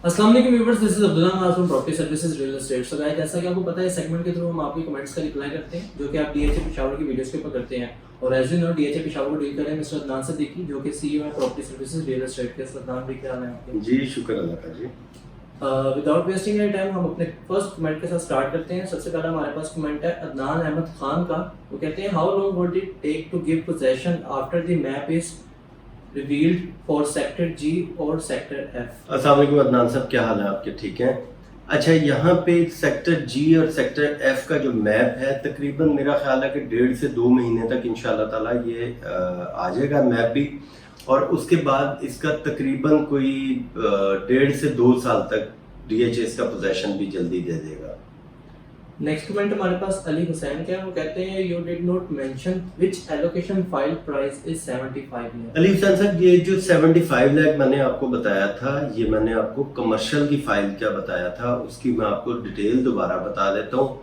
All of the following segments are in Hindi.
अस्सलाम वालेकुम viewers, this is Abdullah Naaz from property services real estate. So guys, जैसा कि आपको पता है, इस सेगमेंट के थ्रू हम आपके कमेंट्स का रिप्लाई करते हैं जो कि आप डीएचए पेशावर की वीडियोस के ऊपर करते हैं। और as you know, DHA Peshawar को डील कर रहे हैं मिस्टर अदनान सिद्दीकी, जो कि सीईओ है प्रॉपर्टी सर्विसेज रियल एस्टेट के। अदनान भाई, क्या हाल है आपके? जी शुक्र अल्लाह का जी। विदाउट वेस्टिंग एनी टाइम हम अपने फर्स्ट कमेंट के साथ स्टार्ट करते हैं। सबसे पहला हमारे पास कमेंट है अदनान अहमद खान का। वो कहते हैं, how long would it take to give possession after the map is revealed for sector G और सेक्टर एफ? अस्सलाम वालेकुम अदनान साहब, क्या हाल है आपके? ठीक हैं। अच्छा, यहाँ पे सेक्टर जी और सेक्टर एफ का जो मैप है, तकरीबन मेरा ख्याल है कि 1.5 से 2 महीने तक इंशाल्लाह ताला ये आ जाएगा मैप भी। और उसके बाद इसका तकरीबन कोई 1.5 से 2 साल तक डीएचए इसका पोजेशन भी जल्दी दे देगा। नेक्स्ट कमेंट हमारे पास अली हुसैन के हैं। वो कहते हैं, you did not mention which allocation file price is 75 lakh. Ali Hussain साहब, ये जो 75 लाख मैंने आपको बताया था, ये मैंने आपको कमर्शियल की फाइल क्या बताया था, उसकी मैं आपको डिटेल दोबारा बता देता हूँ।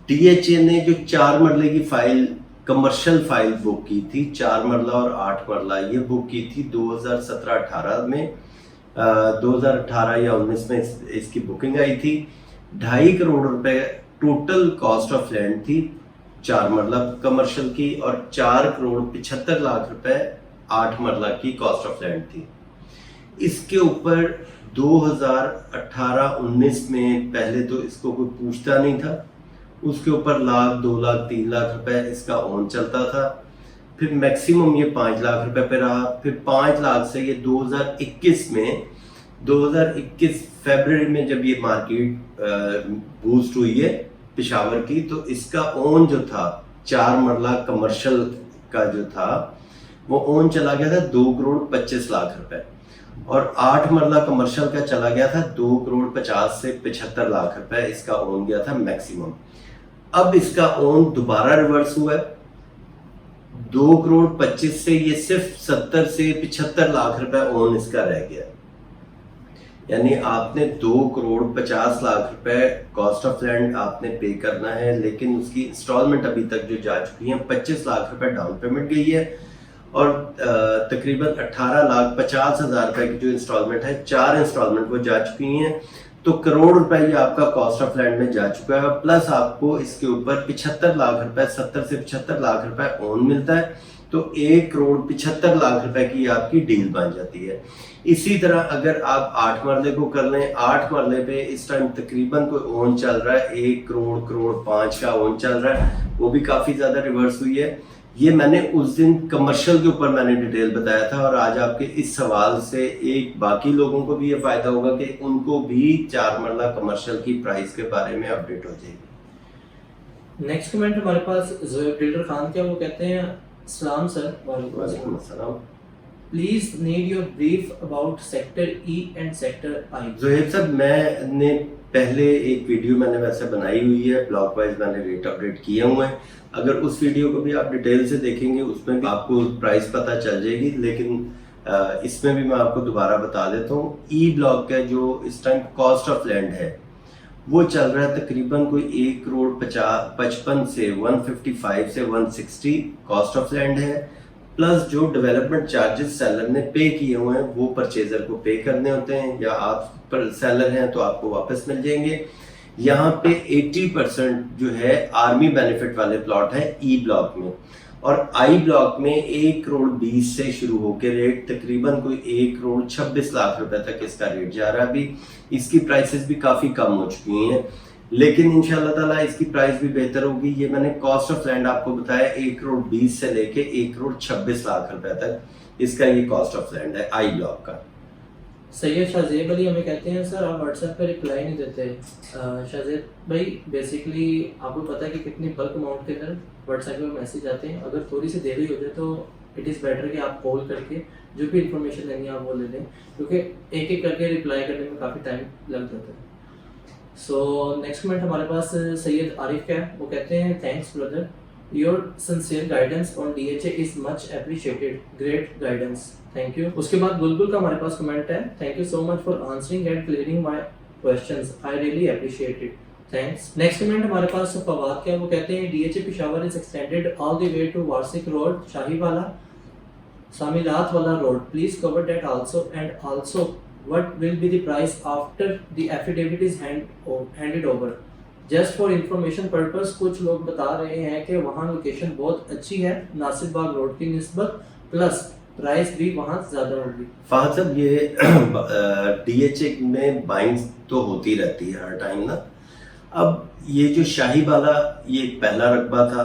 डीएचए ने जो 4 मरले की फाइल, कमर्शियल फाइल बुक की थी, 4 मरला और 8 मरला, ये बुक की थी 2017-18 में। 2018 या 19 में इसकी बुकिंग आई थी। 2.5 करोड़ रुपए टोटल कॉस्ट ऑफ लैंड थी 4 मरला कमर्शियल की, और 4 करोड़ 75 लाख रुपए 8 मरला की कॉस्ट ऑफ लैंड थी। इसके ऊपर 2018-19 में पहले तो इसको कोई पूछता नहीं था, उसके ऊपर 1 लाख 2 लाख 3 लाख रुपए इसका ओन चलता था। फिर मैक्सिमम ये 5 लाख रुपए पे रहा। फिर 5 लाख से ये 2021 फरवरी में जब ये मार्केट बूस्ट हुई है पेशावर की, तो इसका ओन जो था 4 मरला कमर्शियल का जो था, वो ओन चला गया था 2 करोड़ 25 लाख रुपए, और 8 मरला कमर्शियल का चला गया था 2 करोड़ 50 से 75 लाख रुपए इसका ओन गया था मैक्सिमम। अब इसका ओन दोबारा रिवर्स हुआ है। 2 करोड़ 25 से ये सिर्फ 70 से 75 लाख रुपए ओन इसका रह गया। यानी आपने 2 करोड़ 50 लाख रुपए कॉस्ट ऑफ लैंड आपने पे करना है, लेकिन उसकी इंस्टॉलमेंट अभी तक जो जा चुकी है 25 लाख रुपए डाउन पेमेंट गई है, और तकरीबन 18 लाख 50 हजार रुपए की जो इंस्टॉलमेंट है, 4 इंस्टॉलमेंट वो जा चुकी हैं। तो करोड़ रुपए ये आपका कॉस्ट ऑफ लैंड में जा चुका है, प्लस आपको इसके ऊपर 75 लाख रुपए, 70 से 75 लाख रुपए ओन मिलता है। तो 1 करोड़ 75 लाख रुपए की आपकी डील बन जाती है। इसी तरह अगर आप 8 मरले को कर लें, 8 मरले पे इस टाइम तकरीबन कोई ओन चल रहा है 1 करोड़ 5 का ओन चल रहा है, वो भी काफी ज्यादा रिवर्स हुई है। ये मैंने उस दिन कमर्शियल के ऊपर मैंने डिटेल बताया था, और आज आपके इस सवाल से एक बाकी लोगों को भी ये फायदा होगा कि उनको भी 4 मरला कमर्शियल की प्राइस के बारे में अपडेट हो जाएगी। नेक्स्ट कमेंट हमारे पास ज़ोएब बिल्डर खान के। वो कहते हैं, सलाम सर। वालेकुम अस्सलाम। Please need your brief about sector E and sector आई। ज़ोएब साहब, मैंने पहले एक वीडियो मैंने वैसे बनाई हुई है, ब्लॉक वाइज मैंने रेट अपडेट किए हुए हैं। अगर उस वीडियो को भी आप डिटेल से देखेंगे, उसमें भी आपको प्राइस पता चल जाएगी, लेकिन इसमें भी मैं आपको दोबारा बता देता हूँ। ई ब्लॉक का जो इस टाइम कॉस्ट ऑफ लैंड है, वो चल रहा है तकरीबन कोई 1 करोड़ 55 से 155 से 160 कॉस्ट ऑफ लैंड है, प्लस जो डेवलपमेंट चार्जेस सेलर ने पे किए हुए हैं वो परचेजर को पे करने होते हैं, या आप पर सेलर हैं तो आपको वापस मिल जाएंगे। यहाँ पे 80% जो है आर्मी बेनिफिट वाले प्लॉट है ई ब्लॉक में, और आई ब्लॉक में 1 करोड़ 20 से शुरू होकर रेट तकरीबन कोई 1 करोड़ 26 लाख रुपए तक इसका रेट जा रहा है। अभी इसकी प्राइसेस भी काफी कम हो चुकी हैं, लेकिन इंशाल्लाह ताला इसकी प्राइस भी बेहतर होगी। ये मैंने कॉस्ट ऑफ लैंड आपको बताया 1 करोड़ 20 से लेके 1 करोड़ 26 लाख रुपए तक इसका ये कॉस्ट ऑफ लैंड है आई ब्लॉक का। सैयद शाहजेब अली हमें कहते हैं, सर आप व्हाट्सएप पे रिप्लाई नहीं देते। शाहजेब भाई, बेसिकली आपको पता है कि कितनी बल्क अमाउंट के अंदर व्हाट्सएप पे मैसेज आते हैं। अगर थोड़ी सी देरी हो जाए तो इट इज़ बेटर कि आप कॉल करके जो भी इंफॉर्मेशन लेनी है आप वो ले लें, क्योंकि एक एक करके रिप्लाई करने में काफ़ी टाइम लग जाता है। सो नेक्स्ट कमेंट हमारे पास सैयद आरिफ का है। वो कहते हैं, thanks brother, your sincere guidance on DHA is much appreciated, great guidance, thank you. उसके बाद बुलबुल का हमारे पास कमेंट है, thank you so much for answering and clearing my questions, I really appreciate it, thanks. Next comment हमारे पास फवाद का। वो कहते हैं, DHA Peshawar is extended all the way to Warsak road, Shahiwala, Samilat Wala road, please cover that also, and also what will be the price after the affidavit is handed over? Just for information purpose कुछ लोग बता रहे हैं कि वहाँ लोकेशन बहुत अच्छी है नासिर बाग रोड की निस्बत, प्लस प्राइस भी वहाँ ज़्यादा होगी। फहद साहब, ये डीएचए में बाइंग तो होती रहती है हर टाइम ना। अब ये जो शाही वाला ये पहला रकबा था,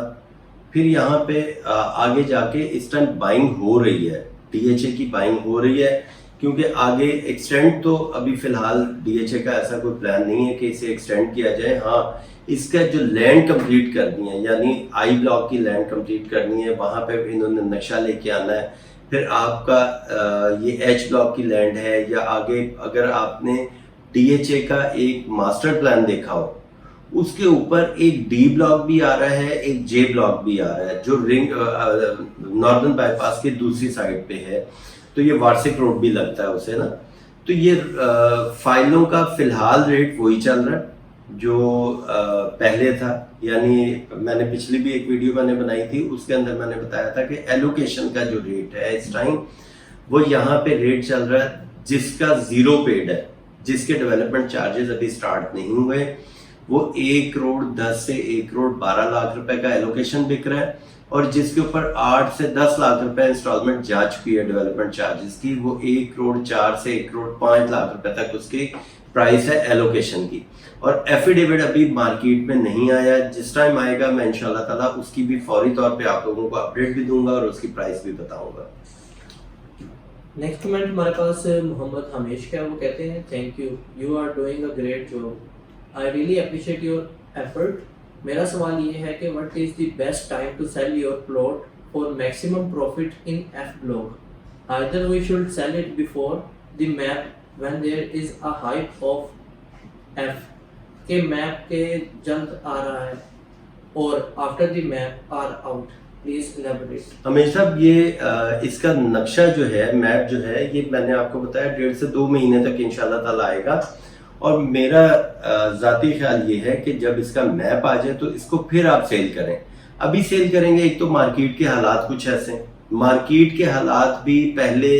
फिर यहाँ पे आगे जाके इस टाइम बाइंग हो रही है, डीएचए की बाइंग हो रही है, क्योंकि आगे एक्सटेंड तो अभी फिलहाल डीएचए का ऐसा कोई प्लान नहीं है कि इसे एक्सटेंड किया जाए। हाँ, इसका जो लैंड कंप्लीट करनी है, यानी आई ब्लॉक की लैंड कंप्लीट करनी है, वहाँ पे इन्होंने नक्शा लेके आना है। फिर आपका ये एच ब्लॉक की लैंड है, या आगे अगर आपने डीएचए का एक मास्टर प्लान देखा हो, उसके ऊपर एक डी ब्लॉक भी आ रहा है, एक जे ब्लॉक भी आ रहा है, जो रिंग नॉर्दर्न बाईपास के दूसरी साइड पे है। तो ये वार्षिक रोड भी लगता है उसे ना। तो ये फाइलों का फिलहाल रेट वही चल रहा है जो पहले था। यानी मैंने पिछली भी एक वीडियो मैंने बनाई थी, उसके अंदर मैंने बताया था कि एलोकेशन का जो रेट है इस टाइम, वो यहाँ पे रेट चल रहा है जिसका जीरो पेड है, जिसके डेवलपमेंट चार्जेस अभी स्टार्ट नहीं हुए, वो 1 करोड़ 10 से 1 करोड़ 12 लाख रुपए का एलोकेशन बिक रहा है। और जिसके ऊपर 8 से 10 लाख रुपए इंस्टॉलमेंट जा चुकी है डेवलपमेंट चार्जेस की, वो 1 करोड़ 4 से 1 करोड़ 5 लाख रुपए तक उसकी प्राइस है एलोकेशन की। और एफिडेविट अभी मार्केट में नहीं आया, जिस टाइम आएगा मैं इंशाल्लाह ताला उसकी भी फौरी तौर पे आप लोगों को अपडेट भी दूंगा और उसकी प्राइस भी बताऊंगा। नेक्स्ट कमेंट हमारे पास मोहम्मद हमेश का, वो कहते हैं thank you, you are doing a great job, I really appreciate your effort. मेरा सवाल ये है कि what is the best time to sell your plot for maximum profit in F block? Either we should sell it before the map when there is a hype of F के मैप के जल्द आ रहा है, और after the map are out, please elaborate. Hamesh साहब, ये इसका नक्शा जो है, मैप जो है, ये मैंने आपको बताया 1.5 से 2 महीने तक इंशाल्लाह ताला आएगा। और मेरा ज़ाती ख्याल ये है कि जब इसका मैप आ जाए तो इसको फिर आप सेल करें। अभी सेल करेंगे, एक तो मार्केट के हालात कुछ ऐसे, मार्केट के हालात भी पहले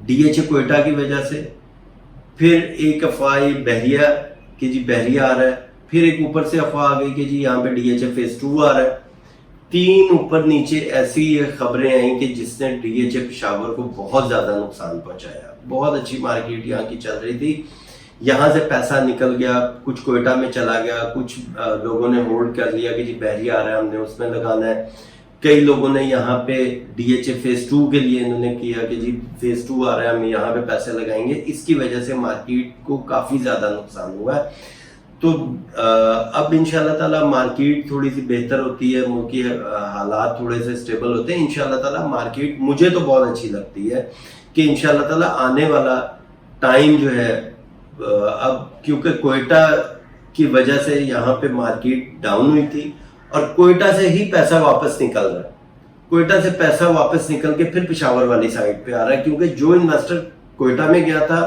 डीएचए कोयटा की वजह से, फिर एक अफवाह बहरिया कि जी बहरिया आ रहा है, फिर एक ऊपर से अफवाह आ गई कि जी यहाँ पे डीएचए फेज 2 आ रहा है। 3 ऊपर नीचे ऐसी ये खबरें आई कि जिसने डीएचए पेशावर को बहुत ज़्यादा नुकसान पहुंचाया। बहुत अच्छी मार्केट यहाँ की चल रही थी, यहाँ से पैसा निकल गया, कुछ कोयटा में चला गया, कुछ लोगों ने होल्ड कर लिया कि जी बहरिया आ रहा है, हमने उसमें लगाना है। कई लोगों ने यहाँ पे डीएचए फेज 2 के लिए इन्होंने किया कि जी फेज 2 आ रहा है, हम यहाँ पे पैसे लगाएंगे। इसकी वजह से मार्केट को काफ़ी ज़्यादा नुकसान हुआ है। तो अब इंशाल्लाह ताला मार्केट थोड़ी सी बेहतर होती है, मुल्की हालात थोड़े से स्टेबल होते हैं। इंशाल्लाह ताला मार्केट मुझे तो बहुत अच्छी लगती है कि इंशाल्लाह ताला आने वाला टाइम जो है, अब क्योंकि कोयटा की वजह से यहाँ पे मार्केट डाउन हुई थी और कोयटा से ही पैसा वापस निकल रहा है, कोयटा से पैसा वापस निकल के फिर पेशावर वाली साइड पे आ रहा है, क्योंकि जो इन्वेस्टर कोयटा में गया था,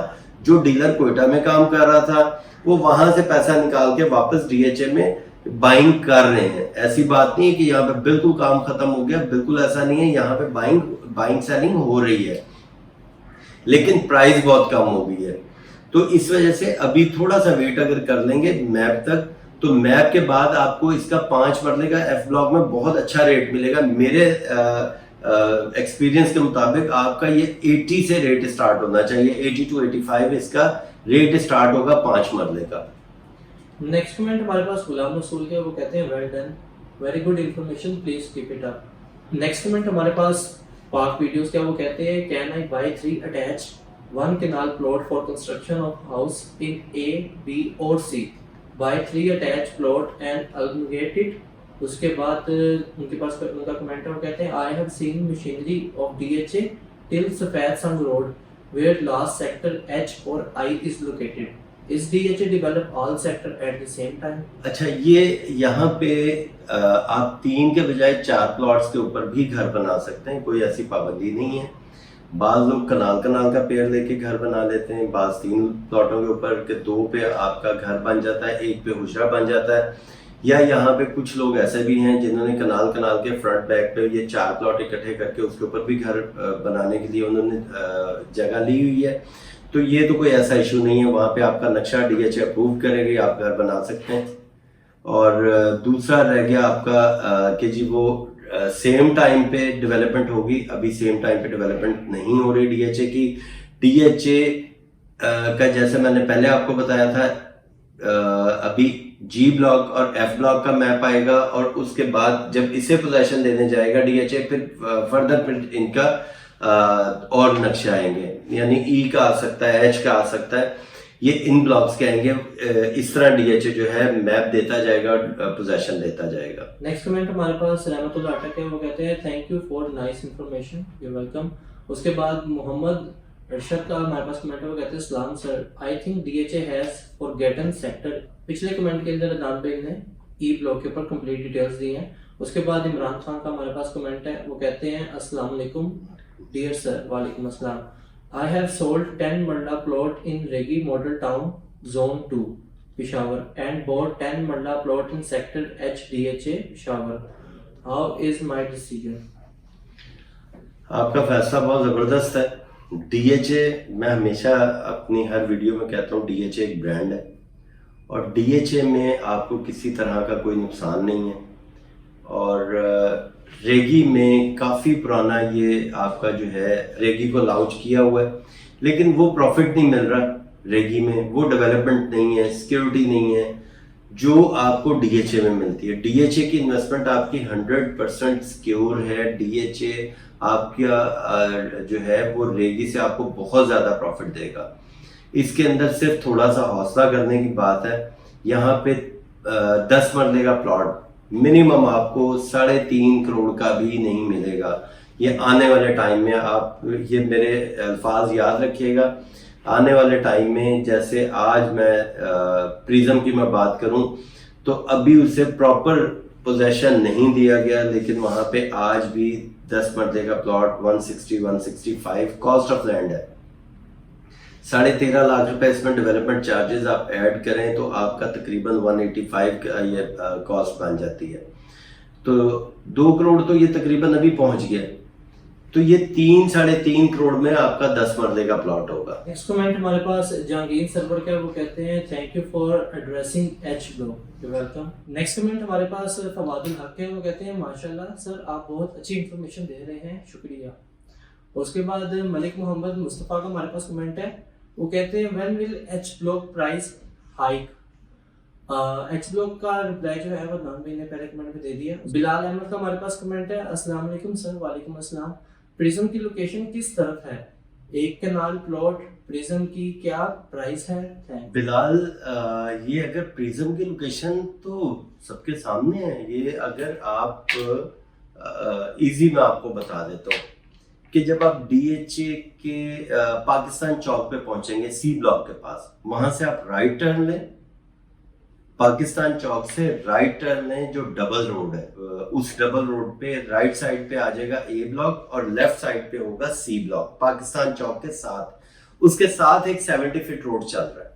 जो डीलर कोयटा में काम कर रहा था, वो वहां से पैसा निकाल के वापस डीएचए में बाइंग कर रहे हैं। ऐसी बात नहीं है कि यहाँ पे बिल्कुल काम खत्म हो गया, बिल्कुल ऐसा नहीं है। यहाँ पे बाइंग सेलिंग हो रही है, लेकिन प्राइस बहुत कम हो गई है। तो इस वजह से अभी थोड़ा सा वेट अगर कर लेंगे मैप तक, तो मैप के बाद आपको इसका 5 मरले का एफ ब्लॉक में बहुत अच्छा रेट मिलेगा। मेरे एक्सपीरियंस के मुताबिक आपका ये 80 से रेट स्टार्ट होना चाहिए, 80 to 85 इसका रेट स्टार्ट होगा 5 मरले का। नेक्स्ट कमेंट हमारे पास गुलाम रसूल के, वो कहते हैं well done, very good information, please keep it up. Next comment हमारे पास पाक वीडियोस का, वो कहते हैं can I buy 3 attached 1 kanal plot for construction of house in A B और C, buy 3 attached plot and allocated. उसके बाद उनके पास उनका कमेंट है, वो कहते हैं I have seen machinery of DHA till Safed Sang road where last sector H और I is located, is DHA develop all sector at the same time? अच्छा, ये यहाँ पे आप 3 के बजाय 4 प्लॉट्स के ऊपर भी घर बना सकते हैं, कोई ऐसी पाबंदी नहीं है। बाज लोग कनाल का पेड़ लेके घर बना लेते हैं, बाज 3 प्लॉटों के ऊपर के 2 पे आपका घर बन जाता है, 1 पे हुजरा बन जाता है। या यहाँ पे कुछ लोग ऐसे भी हैं जिन्होंने कनाल के फ्रंट बैक पे ये 4 प्लॉट इकट्ठे करके उसके ऊपर भी घर बनाने के लिए उन्होंने जगह ली हुई है। तो ये तो कोई ऐसा इशू नहीं है, वहाँ पे आपका नक्शा DHA अप्रूव करेगी, आप घर बना सकते हैं। और दूसरा रह गया आपका कि जी वो सेम टाइम पे डेवलपमेंट होगी। अभी सेम टाइम पे डेवलपमेंट नहीं हो रही DHA की। DHA का जैसे मैंने पहले आपको बताया था, अभी G ब्लॉक और F ब्लॉक का मैप आएगा, और उसके बाद जब इसे पोजेशन देने जाएगा DHA, फिर फर्दर फिर इनका और नक्शे आएंगे, यानी E का आ सकता है, H का आ सकता है, ये इन ब्लॉक्स के आएंगे। इस तरह DHA जो है मैप देता जाएगा और पोजेशन देता जाएगा। नेक्स्ट कमेंट हमारे पास रहमतुल्लाह अटक है, वो कहते हैं thank you for nice information, you welcome. उसके बाद मोहम्मद अरशद का हमारे पास कमेंट है, वो कहते हैं सलाम sir, I think DHA has forgotten sector. पिछले कमेंट के अंदर अदनान भाई ने ई ब्लॉक के ऊपर कंप्लीट डिटेल्स दी हैं। उसके बाद इमरान खान का हमारे पास कमेंट है, वो कहते हैं अस्सलाम वालेकुम डियर सर। वालेकुम अस्सलाम। I have sold 10 Manda plot in Regi Model Town Zone 2 Peshawar and bought 10 Manda plot in Sector H DHA Peshawar. How is my decision? आपका फैसला बहुत ज़बरदस्त है। DHA, मैं हमेशा अपनी हर वीडियो में कहता हूँ, DHA एक ब्रांड है और DHA में आपको किसी तरह का कोई नुकसान नहीं है। और रेगी में काफ़ी पुराना ये आपका जो है रेगी को लॉन्च किया हुआ है, लेकिन वो प्रॉफिट नहीं मिल रहा रेगी में, वो डेवलपमेंट नहीं है, सिक्योरिटी नहीं है जो आपको DHA में मिलती है। DHA की इन्वेस्टमेंट आपकी 100% सिक्योर है। DHA आपका जो है वो रेगी से आपको बहुत ज़्यादा प्रॉफिट देगा। इसके अंदर सिर्फ थोड़ा सा हौसला करने की बात है। यहाँ पे 10 मरले का प्लॉट मिनिमम आपको 3.5 करोड़ का भी नहीं मिलेगा। ये आने वाले टाइम में, आप ये मेरे अल्फाज याद रखिएगा, आने वाले टाइम में, जैसे आज मैं प्रिज्म की मैं बात करूं तो अभी उसे प्रॉपर पोजेशन नहीं दिया गया, लेकिन वहां पे आज भी 10 मरले का प्लॉट 160-165 कॉस्ट ऑफ लैंड है। 13.5 लाख रुपए इसमें डेवलपमेंट चार्जेस आप ऐड करें तो आपका तकरीबन 185 का ये कॉस्ट बन जाती है। तो 2 करोड़ तो ये तकरीबन अभी पहुंच गया, तो ये 3-3.5 करोड़ में आपका 10 मरले का प्लॉट होगा। नेक्स्ट कमेंट हमारे पास जहांगीर सरवर का, वो कहते हैं thank you for addressing H block, you welcome. Next comment हमारे पास फवादुल हक है, वो कहते हैं माशाल्लाह सर आप बहुत अच्छी इंफॉर्मेशन दे रहे हैं, शुक्रिया। उसके बाद मलिक मोहम्मद मुस्तफ़ा का हमारे पास कमेंट है, वो कहते हैं when will H block price hike. H block का रिप्लाई जो है वो नाम भाई ने पहले कमेंट में दे दिया। बिलाल अहमद का हमारे पास कमेंट है, अस्सलाम वालेकुम सर। वालेकुम अस्सलाम। प्रिज्म की लोकेशन किस तरफ है? एक कनाल प्लॉट प्रिज्म की क्या प्राइस है? थैंक बिलाल, ये अगर प्रिज्म की लोकेशन तो सबके सामने है। ये अगर आप इजी में आपको बता देता हूँ कि जब आप DHA के पाकिस्तान चौक पे पहुंचेंगे C ब्लॉक के पास, वहां से आप राइट टर्न लें, पाकिस्तान चौक से राइट टर्न लें, जो डबल रोड है उस डबल रोड पे राइट साइड पे आ जाएगा A ब्लॉक और लेफ्ट साइड पे होगा C ब्लॉक, पाकिस्तान चौक के साथ। उसके साथ एक 70 फीट रोड चल रहा है,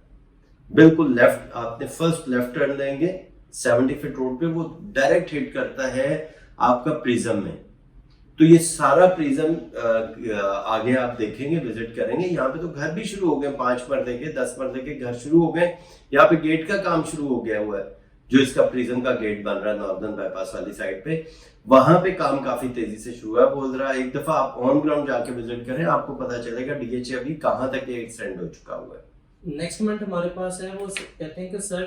बिल्कुल लेफ्ट, आपने फर्स्ट लेफ्ट टर्न लेंगे 70 फीट रोड पे, वो डायरेक्ट हिट करता है आपका प्रिज्म में। तो ये सारा प्रिज्म आगे आप देखेंगे, विजिट करेंगे, यहाँ पे तो घर भी शुरू हो गए, 5 मरले के 10 मरले के घर शुरू हो गए। यहाँ पे गेट का काम शुरू हो गया हुआ है, जो इसका प्रिज्म का गेट बन रहा है नॉर्दर्न बाईपास वाली साइड पे, वहां पे काम काफी तेजी से शुरू है। बोल रहा है एक दफा आप ऑन ग्राउंड जाके विजिट करें, आपको पता चलेगा DHA अभी कहाँ तक एक्सटेंड हो चुका हुआ है। नेक्स्ट कमेंट हमारे पास है, वो कहते हैं कि सर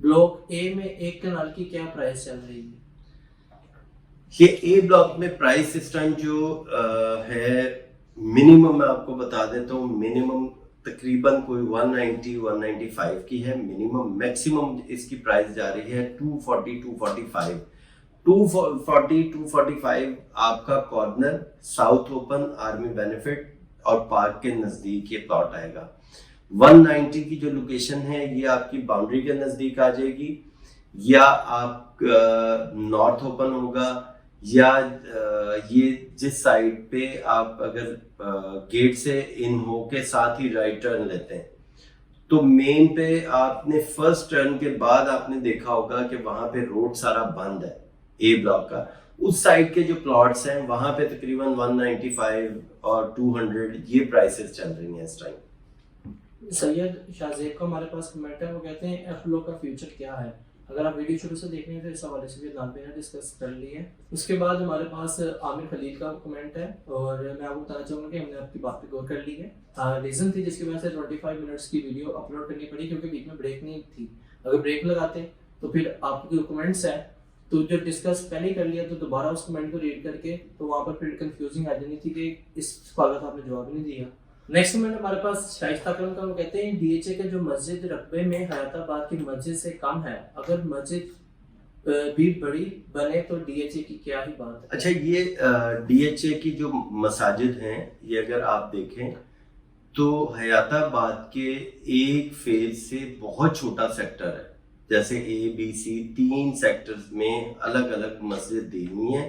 ब्लॉक A में एक कनाल की क्या प्राइस चल रही है? ये A ब्लॉक में प्राइस इस टाइम जो है मिनिमम मैं आपको बता देता हूँ, मिनिमम तकरीबन कोई 190-195 की है मिनिमम। मैक्सिमम इसकी प्राइस जा रही है 240-245। 240-245 आपका corner south open army benefit और पार्क के नजदीक ये प्लॉट आएगा। 190 की जो लोकेशन है ये आपकी बाउंड्री के नजदीक आ जाएगी, या आप नॉर्थ ओपन होगा, या ये जिस साइड पे आप अगर गेट से इन हो के साथ ही राइट टर्न लेते हैं तो मेन पे आपने फर्स्ट टर्न के बाद आपने देखा होगा कि वहां पे रोड सारा बंद है A ब्लॉक का। उस साइड के जो प्लॉट्स हैं वहां पे तकरीबन 195 और 200 ये प्राइसेस चल रही हैं इस टाइम। सैयद शाहजेब का हमारे पास कमेंट है, वो कहते हैं एफ्लो का फ्यूचर क्या है। अगर आप वीडियो शुरू से देख रहे हैं तो इस हवाले से भी नाम पे डिस्कस कर लिए। उसके बाद हमारे पास आमिर खलील का कमेंट है, और मैं आपको बताना चाहूँगा कि हमने आपकी बात पे गौर कर ली है। रीज़न थी जिसकी वजह से 25 मिनट्स की वीडियो अपलोड करनी पड़ी, क्योंकि बीच में ब्रेक नहीं थी। अगर ब्रेक लगाते तो फिर आपके जो कमेंट्स है तो जो डिस्कस पहले ही कर लिया, तो दोबारा उस कमेंट को रीड करके तो वहाँ पर फिर कंफ्यूजिंग आ जानी थी कि इस सवाल का आपने जवाब नहीं दिया। नेक्स्ट कमेंट हमारे पास शाइस्ता अकरम का, वो कहते हैं डीएचए के जो मस्जिद रकबे में हयाताबाद की मस्जिद से कम है, अगर मस्जिद भी बड़ी बने तो डीएचए की क्या ही बात है। अच्छा, ये डीएचए की जो मसाजिद हैं, ये अगर आप देखें तो हयाताबाद के एक फेज से बहुत छोटा सेक्टर है, जैसे ए बी सी 3 सेक्टर्स में अलग अलग मस्जिद दी हुई है,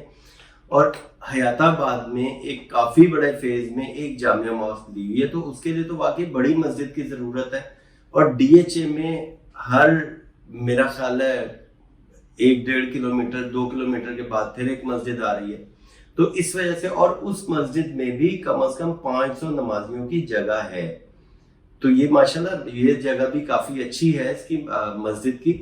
और हयाताबाद में एक काफ़ी बड़े फेज में एक जामिया मॉस्क दी हुई है, तो उसके लिए तो वाकई बड़ी मस्जिद की ज़रूरत है। और डीएचए में हर, मेरा ख्याल है 1-1.5 किलोमीटर 2 किलोमीटर के बाद फिर एक मस्जिद आ रही है, तो इस वजह से, और उस मस्जिद में भी कम से कम 500 नमाजियों की जगह है। तो ये माशाल्लाह ये जगह भी काफ़ी अच्छी है इसकी मस्जिद की,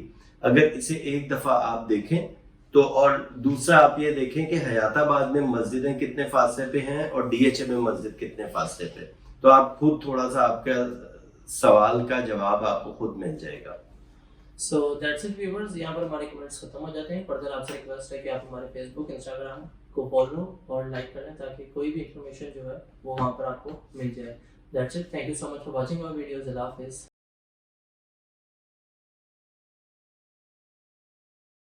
अगर इसे एक दफ़ा आप देखें तो। और दूसरा आप ये देखें कि हयाताबाद में मस्जिदें कितने फासले पे हैं और डीएचए में मस्जिद कितने फासले पे, तो आप खुद थोड़ा सा, आपका सवाल का जवाब आपको खुद मिल जाएगा। सो दैट्स इट व्यूअर्स, यहाँ पर हमारे कमेंट्स खत्म हो जाते हैं। फर्दर आपसे रिक्वेस्ट है कि आप हमारे फेसबुक, इंस्टाग्राम को फॉलो और लाइक कर लें, ताकि कोई भी इंफॉर्मेशन जो है वो वहाँ पर आपको मिल जाए। That's it, thank you so much for watching our videos. अल्लाह हाफिज़।